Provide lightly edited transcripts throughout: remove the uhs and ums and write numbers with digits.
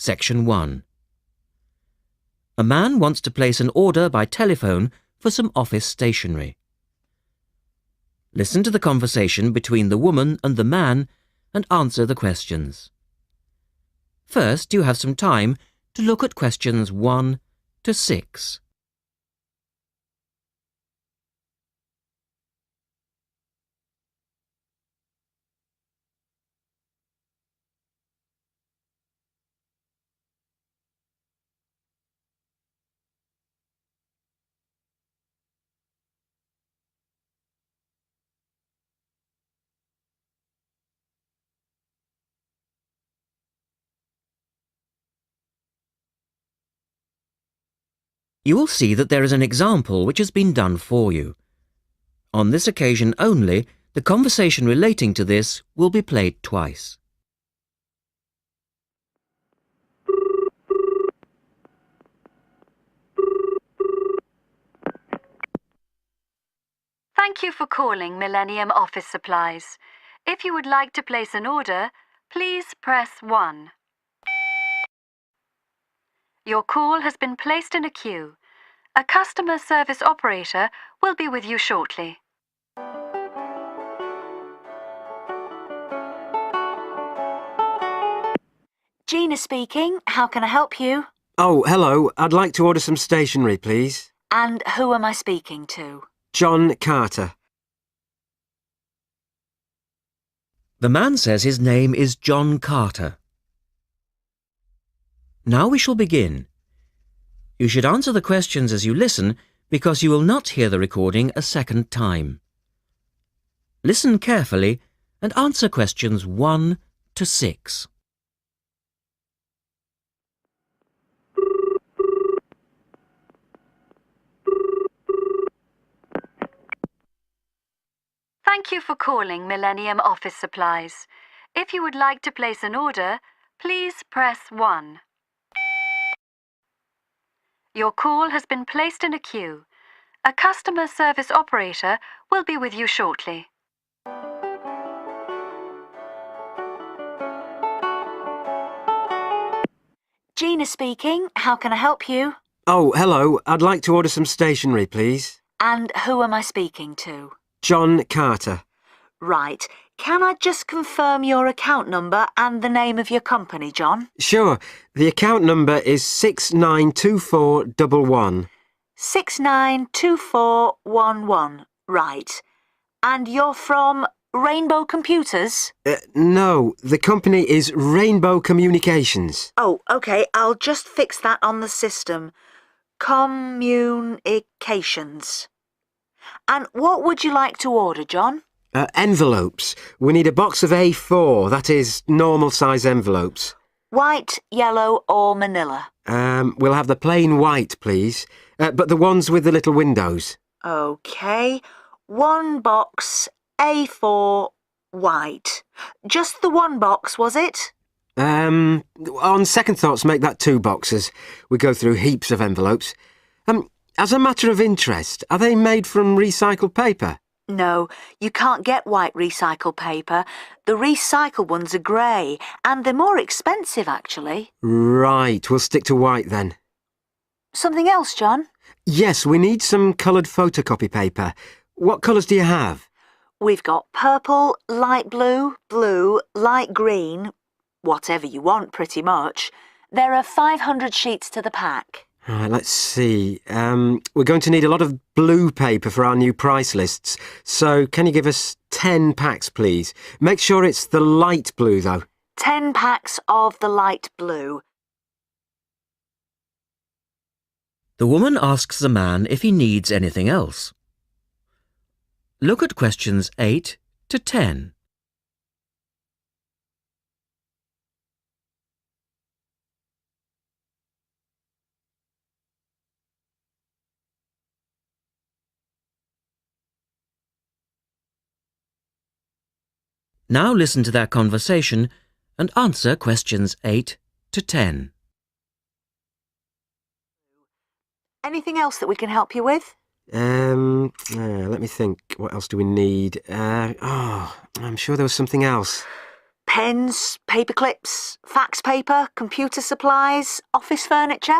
Section 1. A man wants to place an order by telephone for some office stationery. Listen to the conversation between the woman and the man and answer the questions. First, you have some time to look at questions 1 to 6. You will see that there is an example which has been done for you. On this occasion only, the conversation relating to this will be played twice. Thank you for calling Millennium Office Supplies. If you would like to place an order, please press 1. Your call has been placed in a queue. A customer service operator will be with you shortly. Gina speaking. How can I help you? Oh, hello. I'd like to order some stationery, please. And who am I speaking to? John Carter. The man says his name is John Carter. Now we shall begin. You should answer the questions as you listen because you will not hear the recording a second time. Listen carefully and answer questions 1 to 6. Thank you for calling Millennium Office Supplies. If you would like to place an order, please press 1. Your call has been placed in a queue. A customer service operator will be with you shortly. Gina speaking. How can I help you? Oh, hello. I'd like to order some stationery, please. And who am I speaking to? John Carter. Right. Can I just confirm your account number and the name of your company, John? Sure. The account number is 692411. 692411. Right. And you're from Rainbow Computers? No, the company is Rainbow Communications. Oh, OK. I'll just fix that on the system. Communications. And what would you like to order, John? Envelopes. We need a box of A4, that is, normal size envelopes. White, yellow or manila? We'll have the plain white, please. But the ones with the little windows. OK. 1 box, A4, white. Just the 1 box, was it? On second thoughts, make that 2 boxes. We go through heaps of envelopes. As a matter of interest, are they made from recycled paper? No, you can't get white recycled paper. The recycled ones are grey, and they're more expensive, actually. Right, we'll stick to white then. Something else, John? Yes, we need some coloured photocopy paper. What colours do you have? We've got purple, light blue, blue, light green, whatever you want, pretty much. There are 500 sheets to the pack. Right, let's see. We're going to need a lot of blue paper for our new price lists. So can you give us 10 packs, please? Make sure it's the light blue, though. 10 packs of the light blue. The woman asks the man if he needs anything else. Look at questions 8 to 10. Now listen to their conversation and answer questions 8 to 10. Anything else that we can help you with? Let me think. What else do we need? I'm sure there was something else. Pens, paper clips, fax paper, computer supplies, office furniture.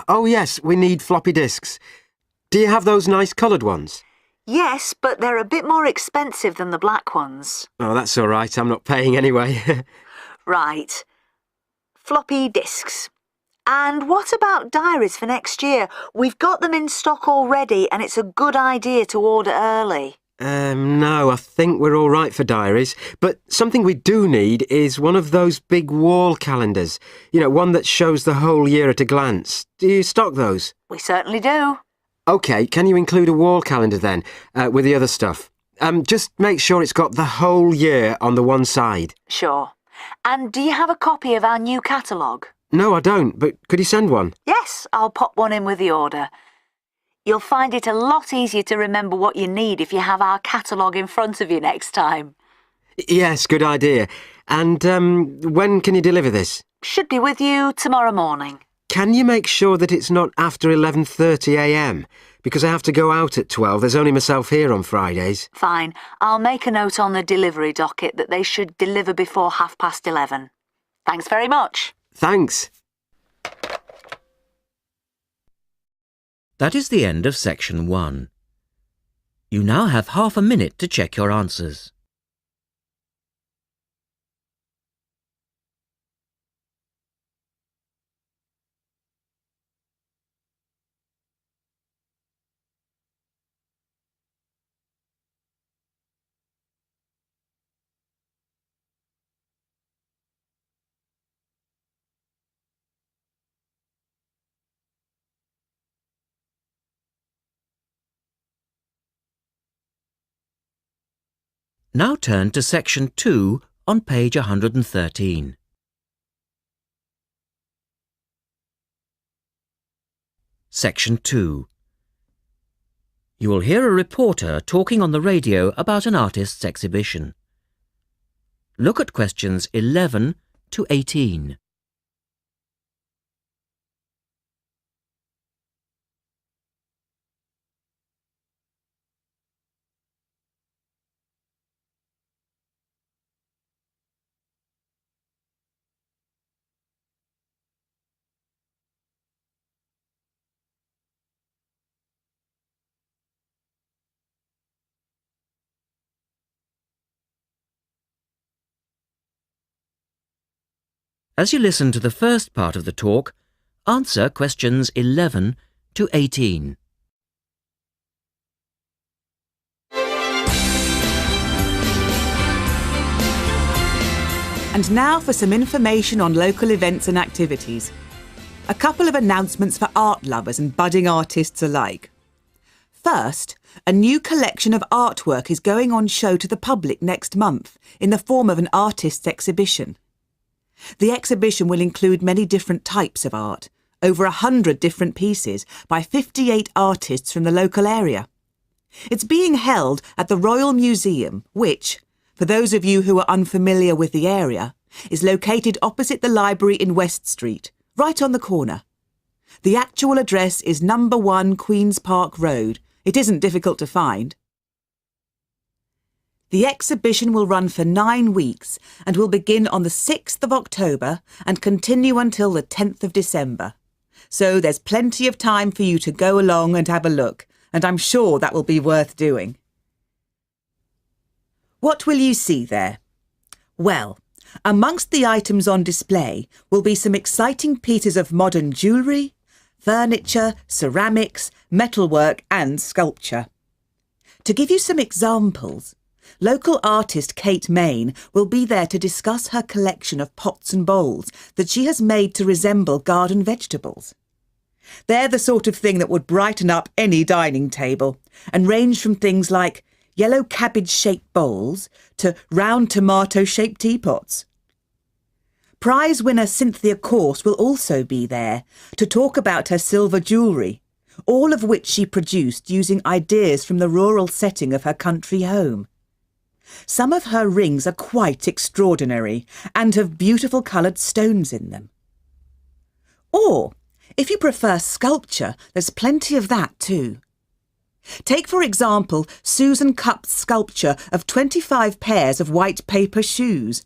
Oh yes, we need floppy disks. Do you have those nice coloured ones? Yes, but they're a bit more expensive than the black ones. Oh, that's all right. I'm not paying anyway. Right. Floppy disks. And what about diaries for next year? We've got them in stock already and it's a good idea to order early. No, I think we're all right for diaries. But something we do need is one of those big wall calendars. You know, one that shows the whole year at a glance. Do you stock those? We certainly do. OK, can you include a wall calendar then, with the other stuff? Just make sure it's got the whole year on the one side. Sure. And do you have a copy of our new catalogue? No, I don't, but could you send one? Yes, I'll pop one in with the order. You'll find it a lot easier to remember what you need if you have our catalogue in front of you next time. Yes, good idea. And when can you deliver this? Should be with you tomorrow morning. Can you make sure that it's not after 11:30 a.m? Because I have to go out at 12. There's only myself here on Fridays. Fine. I'll make a note on the delivery docket that they should deliver before 11:30. Thanks very much. Thanks. That is the end of section 1. You now have half a minute to check your answers. Now turn to section 2 on page 113. Section 2. You will hear a reporter talking on the radio about an artist's exhibition. Look at questions 11 to 18. As you listen to the first part of the talk, answer questions 11 to 18. And now for some information on local events and activities. A couple of announcements for art lovers and budding artists alike. First, a new collection of artwork is going on show to the public next month in the form of an artist's exhibition. The exhibition will include many different types of art, over 100 different pieces by 58 artists from the local area. It's being held at the Royal Museum, which, for those of you who are unfamiliar with the area, is located opposite the library in West Street, right on the corner. The actual address is number 1 Queen's Park Road. It isn't difficult to find. The exhibition will run for 9 weeks and will begin on the 6th of October and continue until the 10th of December. So there's plenty of time for you to go along and have a look, and I'm sure that will be worth doing. What will you see there? Well, amongst the items on display will be some exciting pieces of modern jewellery, furniture, ceramics, metalwork and sculpture. To give you some examples, local artist Kate Main will be there to discuss her collection of pots and bowls that she has made to resemble garden vegetables. They're the sort of thing that would brighten up any dining table and range from things like yellow cabbage-shaped bowls to round tomato-shaped teapots. Prize winner Cynthia Corse will also be there to talk about her silver jewellery, all of which she produced using ideas from the rural setting of her country home. Some of her rings are quite extraordinary and have beautiful coloured stones in them. Or, if you prefer sculpture, there's plenty of that too. Take, for example, Susan Cupp's sculpture of 25 pairs of white paper shoes.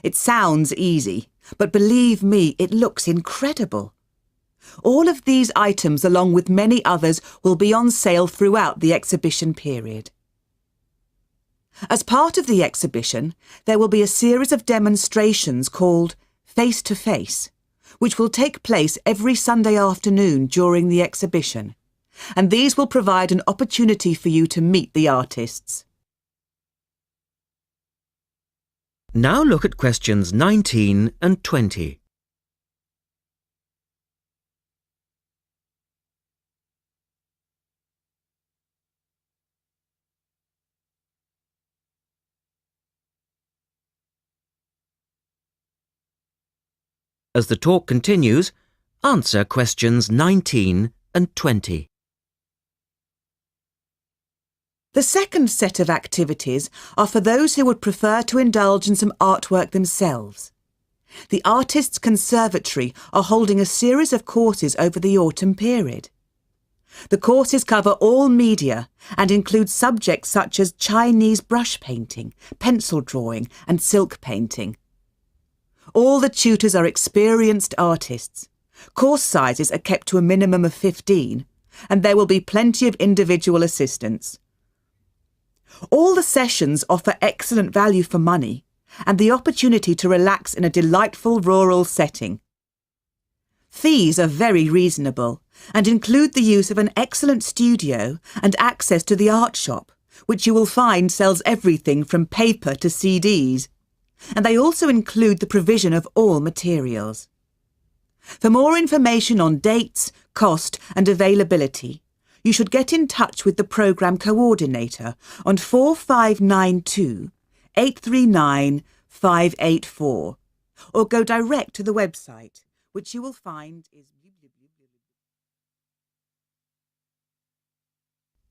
It sounds easy, but believe me, it looks incredible. All of these items, along with many others, will be on sale throughout the exhibition period. As part of the exhibition, there will be a series of demonstrations called Face to Face, which will take place every Sunday afternoon during the exhibition, and these will provide an opportunity for you to meet the artists. Now look at questions 19 and 20. As the talk continues, answer questions 19 and 20. The second set of activities are for those who would prefer to indulge in some artwork themselves. The Artists' Conservatory are holding a series of courses over the autumn period. The courses cover all media and include subjects such as Chinese brush painting, pencil drawing and silk painting. All the tutors are experienced artists. Course sizes are kept to a minimum of 15, and there will be plenty of individual assistance. All the sessions offer excellent value for money and the opportunity to relax in a delightful rural setting. Fees are very reasonable and include the use of an excellent studio and access to the art shop, which you will find sells everything from paper to CDs. And they also include the provision of all materials. For more information on dates, cost and availability, you should get in touch with the programme coordinator on 4592 839 584 or go direct to the website, which you will find is...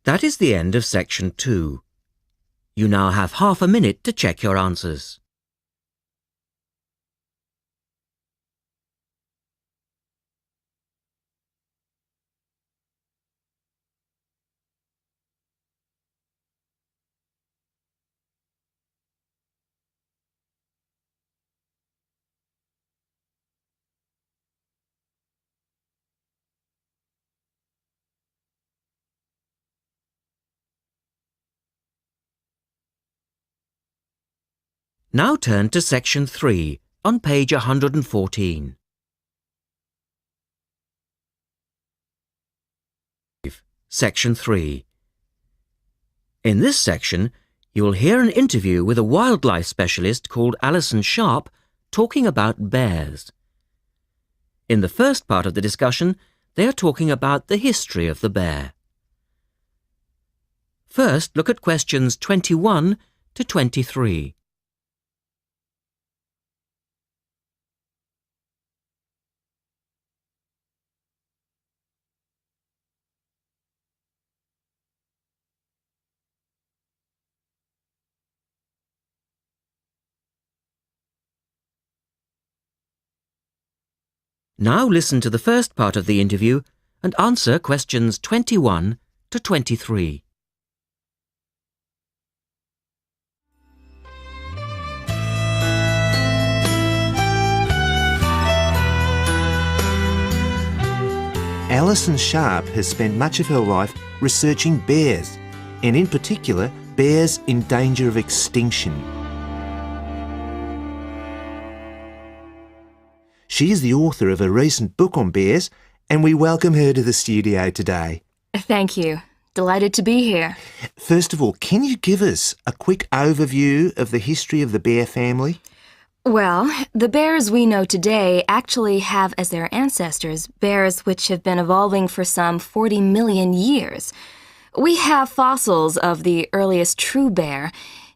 That is the end of section 2. You now have half a minute to check your answers. Now turn to section 3 on page 114. Section 3. In this section, you will hear an interview with a wildlife specialist called Alison Sharp talking about bears. In the first part of the discussion, they are talking about the history of the bear. First, look at questions 21 to 23. Now listen to the first part of the interview and answer questions 21 to 23. Alison Sharp has spent much of her life researching bears, and in particular, bears in danger of extinction. She is the author of a recent book on bears, and we welcome her to the studio today. Thank you. Delighted to be here. First of all, can you give us a quick overview of the history of the bear family? Well, the bears we know today actually have as their ancestors bears which have been evolving for some 40 million years. We have fossils of the earliest true bear,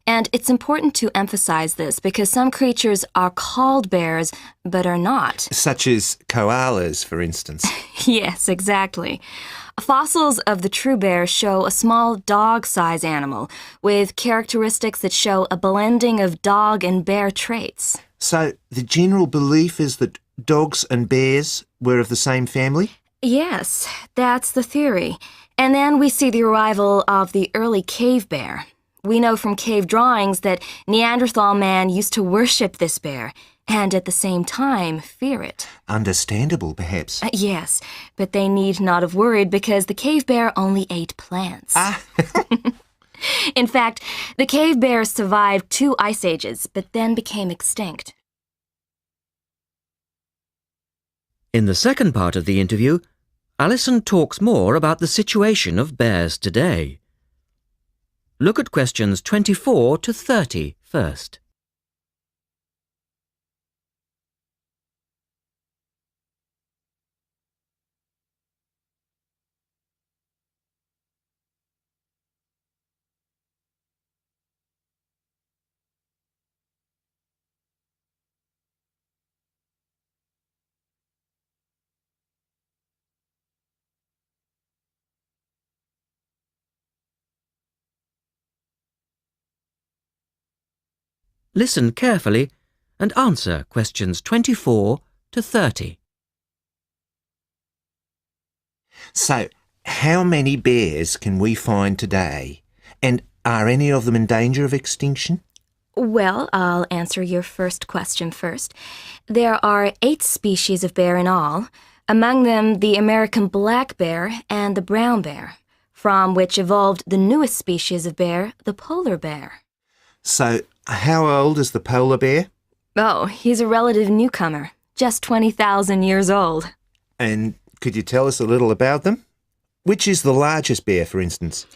and it's important to emphasize this because some creatures are called bears but are not. Such as koalas, for instance. Yes, exactly. Fossils of the true bear show a small dog-size animal with characteristics that show a blending of dog and bear traits. So the general belief is that dogs and bears were of the same family? Yes, that's the theory. And then we see the arrival of the early cave bear. We know from cave drawings that Neanderthal man used to worship this bear and at the same time fear it. Understandable, perhaps. Yes, but they need not have worried because the cave bear only ate plants. In fact, the cave bear survived 2 ice ages, but then became extinct. In the second part of the interview, Alison talks more about the situation of bears today. Look at questions 24 to 30 first. Listen carefully and answer questions 24 to 30. So, how many bears can we find today? And are any of them in danger of extinction? Well, I'll answer your first question first. There are 8 species of bear in all, among them the American black bear and the brown bear, from which evolved the newest species of bear, the polar bear. So, how old is the polar bear? Oh, he's a relative newcomer, just 20,000 years old. And could you tell us a little about them? Which is the largest bear, for instance?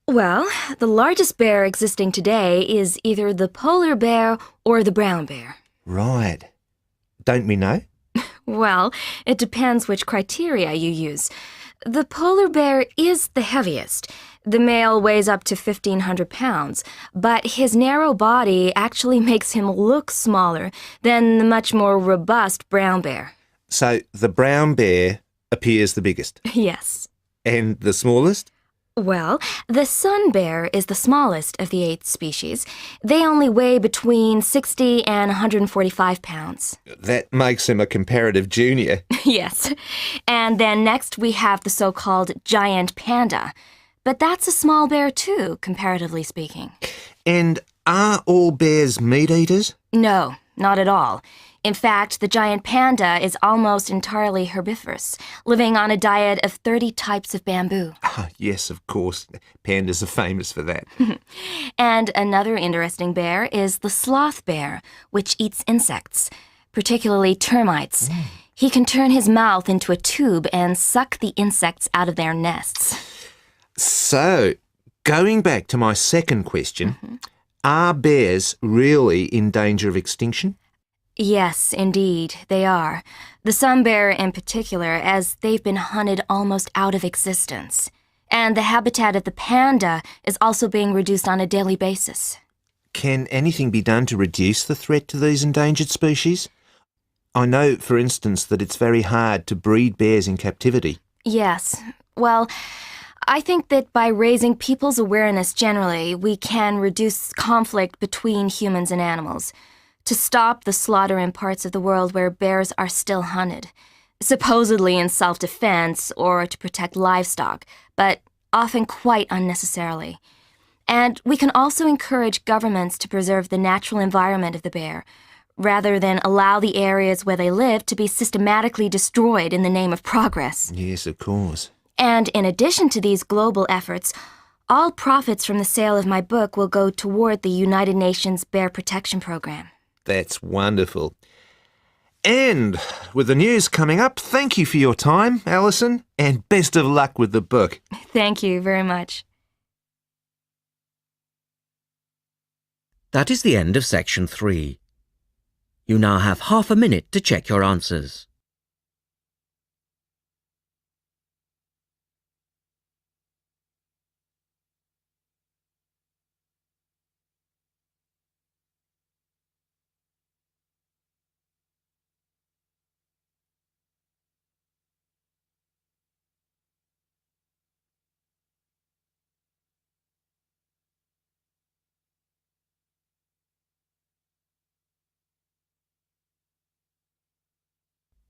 Well, the largest bear existing today is either the polar bear or the brown bear. Right. Don't we know? Well, it depends which criteria you use. The polar bear is the heaviest. The male weighs up to 1,500 pounds, but his narrow body actually makes him look smaller than the much more robust brown bear. So, the brown bear appears the biggest. Yes. And the smallest? Well, the sun bear is the smallest of the 8 species. They only weigh between 60 and 145 pounds. That makes him a comparative junior. Yes. And then next we have the so-called giant panda. But that's a small bear too, comparatively speaking. And are all bears meat eaters? No, not at all. In fact, the giant panda is almost entirely herbivorous, living on a diet of 30 types of bamboo. Ah, yes, of course. Pandas are famous for that. And another interesting bear is the sloth bear, which eats insects, particularly termites. He can turn his mouth into a tube and suck the insects out of their nests. So, going back to my second question, are bears really in danger of extinction? Yes, indeed, they are. The sun bear in particular, as they've been hunted almost out of existence. And the habitat of the panda is also being reduced on a daily basis. Can anything be done to reduce the threat to these endangered species? I know, for instance, that it's very hard to breed bears in captivity. Yes. Well, I think that by raising people's awareness generally, we can reduce conflict between humans and animals. To stop the slaughter in parts of the world where bears are still hunted, supposedly in self-defense or to protect livestock, but often quite unnecessarily. And we can also encourage governments to preserve the natural environment of the bear, rather than allow the areas where they live to be systematically destroyed in the name of progress. Yes, of course. And in addition to these global efforts, all profits from the sale of my book will go toward the United Nations Bear Protection Program. That's wonderful. And with the news coming up, thank you for your time, Alison, and best of luck with the book. Thank you very much. That is the end of section 3. You now have half a minute to check your answers.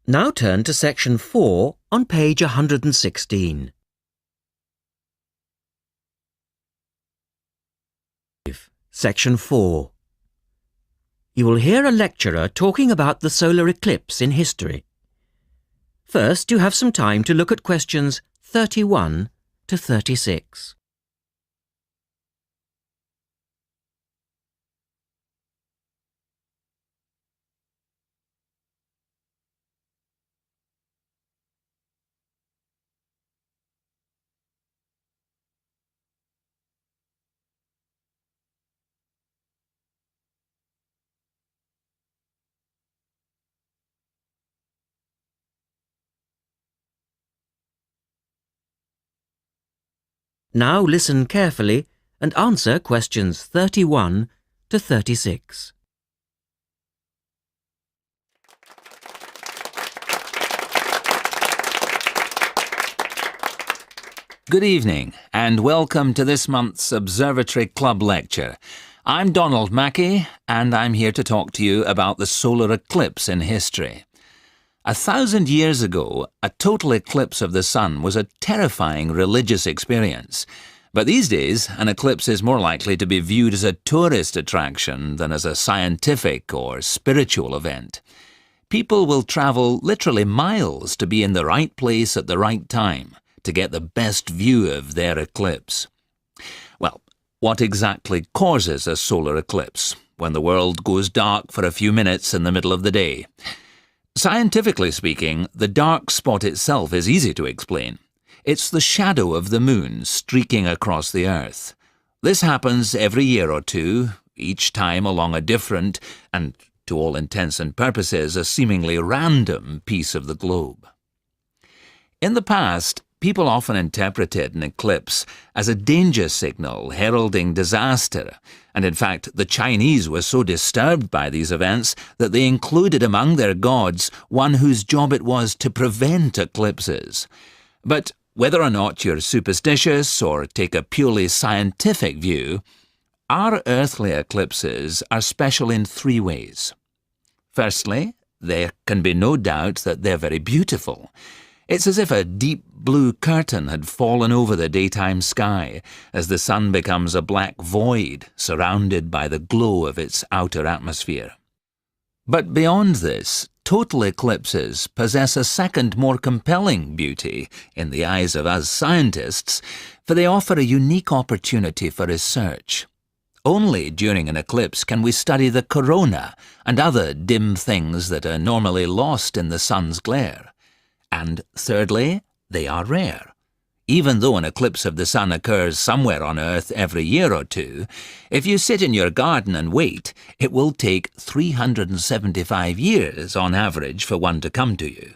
Now turn to section 4 on page 116. Section 4. You will hear a lecturer talking about the solar eclipse in history. First, you have some time to look at questions 31 to 36. Now listen carefully and answer questions 31 to 36. Good evening and welcome to this month's Observatory Club lecture. I'm Donald Mackey and I'm here to talk to you about the solar eclipse in history. 1,000 years ago, a total eclipse of the sun was a terrifying religious experience. But these days, an eclipse is more likely to be viewed as a tourist attraction than as a scientific or spiritual event. People will travel literally miles to be in the right place at the right time to get the best view of their eclipse. Well, what exactly causes a solar eclipse when the world goes dark for a few minutes in the middle of the day? Scientifically speaking, the dark spot itself is easy to explain. It's the shadow of the moon streaking across the Earth. This happens every year or two, each time along a different, and to all intents and purposes, a seemingly random piece of the globe. In the past, people often interpreted an eclipse as a danger signal heralding disaster, and in fact the Chinese were so disturbed by these events that they included among their gods one whose job it was to prevent eclipses. But whether or not you're superstitious or take a purely scientific view, our earthly eclipses are special in three ways. Firstly, there can be no doubt that they're very beautiful. It's as if a deep blue curtain had fallen over the daytime sky as the sun becomes a black void surrounded by the glow of its outer atmosphere. But beyond this, total eclipses possess a second, more compelling beauty in the eyes of us scientists, for they offer a unique opportunity for research. Only during an eclipse can we study the corona and other dim things that are normally lost in the sun's glare. And thirdly, they are rare. Even though an eclipse of the sun occurs somewhere on Earth every year or two, if you sit in your garden and wait, it will take 375 years on average for one to come to you.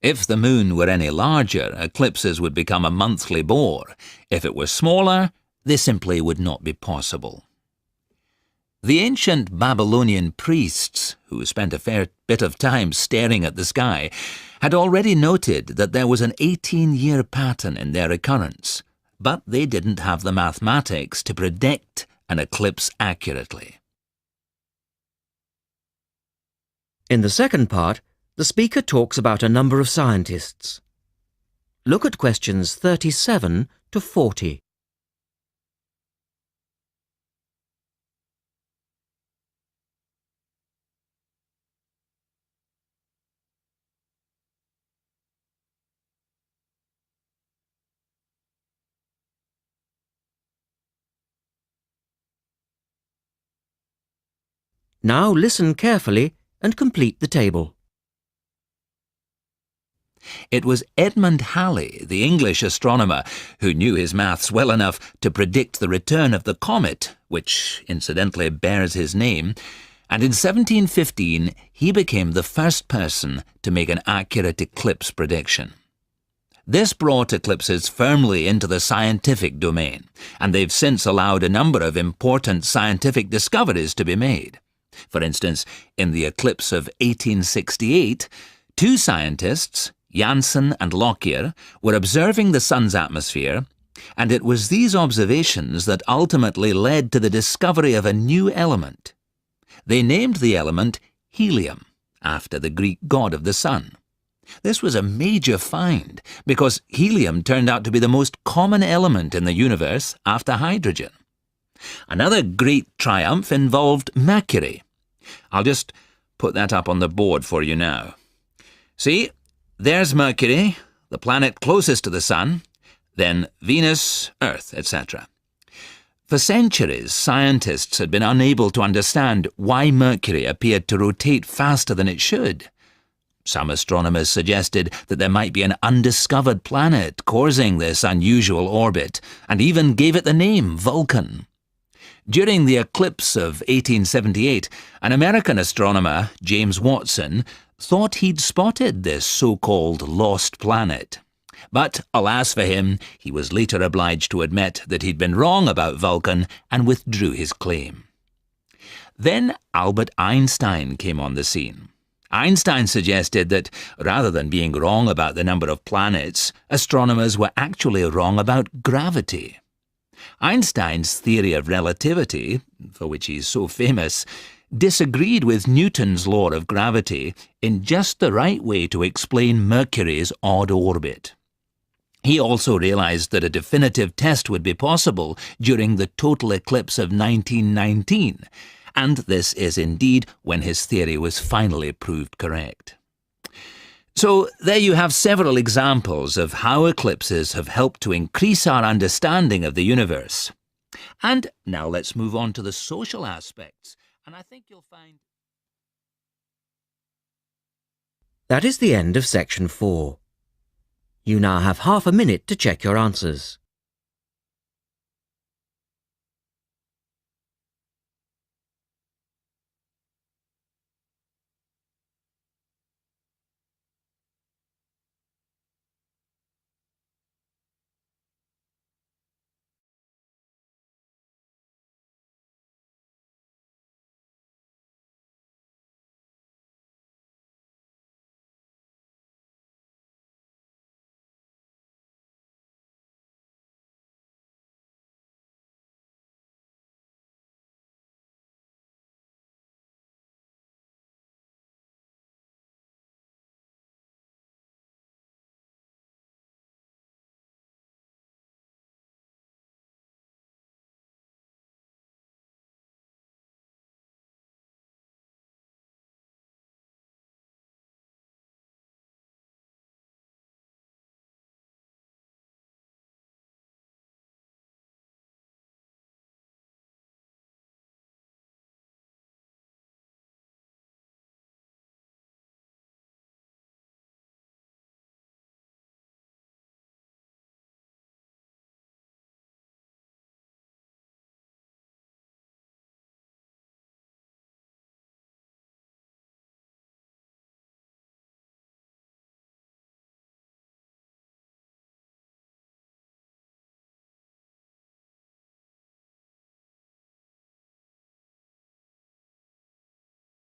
If the moon were any larger, eclipses would become a monthly bore. If it were smaller, they simply would not be possible. The ancient Babylonian priests, who spent a fair bit of time staring at the sky, had already noted that there was an 18-year pattern in their occurrence, but they didn't have the mathematics to predict an eclipse accurately. In the second part, the speaker talks about a number of scientists. Look at questions 37 to 40. Now listen carefully and complete the table. It was Edmund Halley, the English astronomer, who knew his maths well enough to predict the return of the comet, which incidentally bears his name, and in 1715 he became the first person to make an accurate eclipse prediction. This brought eclipses firmly into the scientific domain, and they've since allowed a number of important scientific discoveries to be made. For instance, in the eclipse of 1868, two scientists, Janssen and Lockyer, were observing the sun's atmosphere, and it was these observations that ultimately led to the discovery of a new element. They named the element helium, after the Greek god of the sun. This was a major find, because helium turned out to be the most common element in the universe after hydrogen. Another great triumph involved Mercury. I'll just put that up on the board for you now. See, there's Mercury, the planet closest to the Sun, then Venus, Earth, etc. For centuries, scientists had been unable to understand why Mercury appeared to rotate faster than it should. Some astronomers suggested that there might be an undiscovered planet causing this unusual orbit, and even gave it the name Vulcan. During the eclipse of 1878, an American astronomer, James Watson, thought he'd spotted this so-called lost planet. But, alas for him, he was later obliged to admit that he'd been wrong about Vulcan and withdrew his claim. Then Albert Einstein came on the scene. Einstein suggested that, rather than being wrong about the number of planets, astronomers were actually wrong about gravity. Einstein's theory of relativity, for which he's so famous, disagreed with Newton's law of gravity in just the right way to explain Mercury's odd orbit. He also realised that a definitive test would be possible during the total eclipse of 1919, and this is indeed when his theory was finally proved correct. So there you have several examples of how eclipses have helped to increase our understanding of the universe. And now let's move on to the social aspects, and I think you'll find... That is the end of section 4. You now have half a minute to check your answers.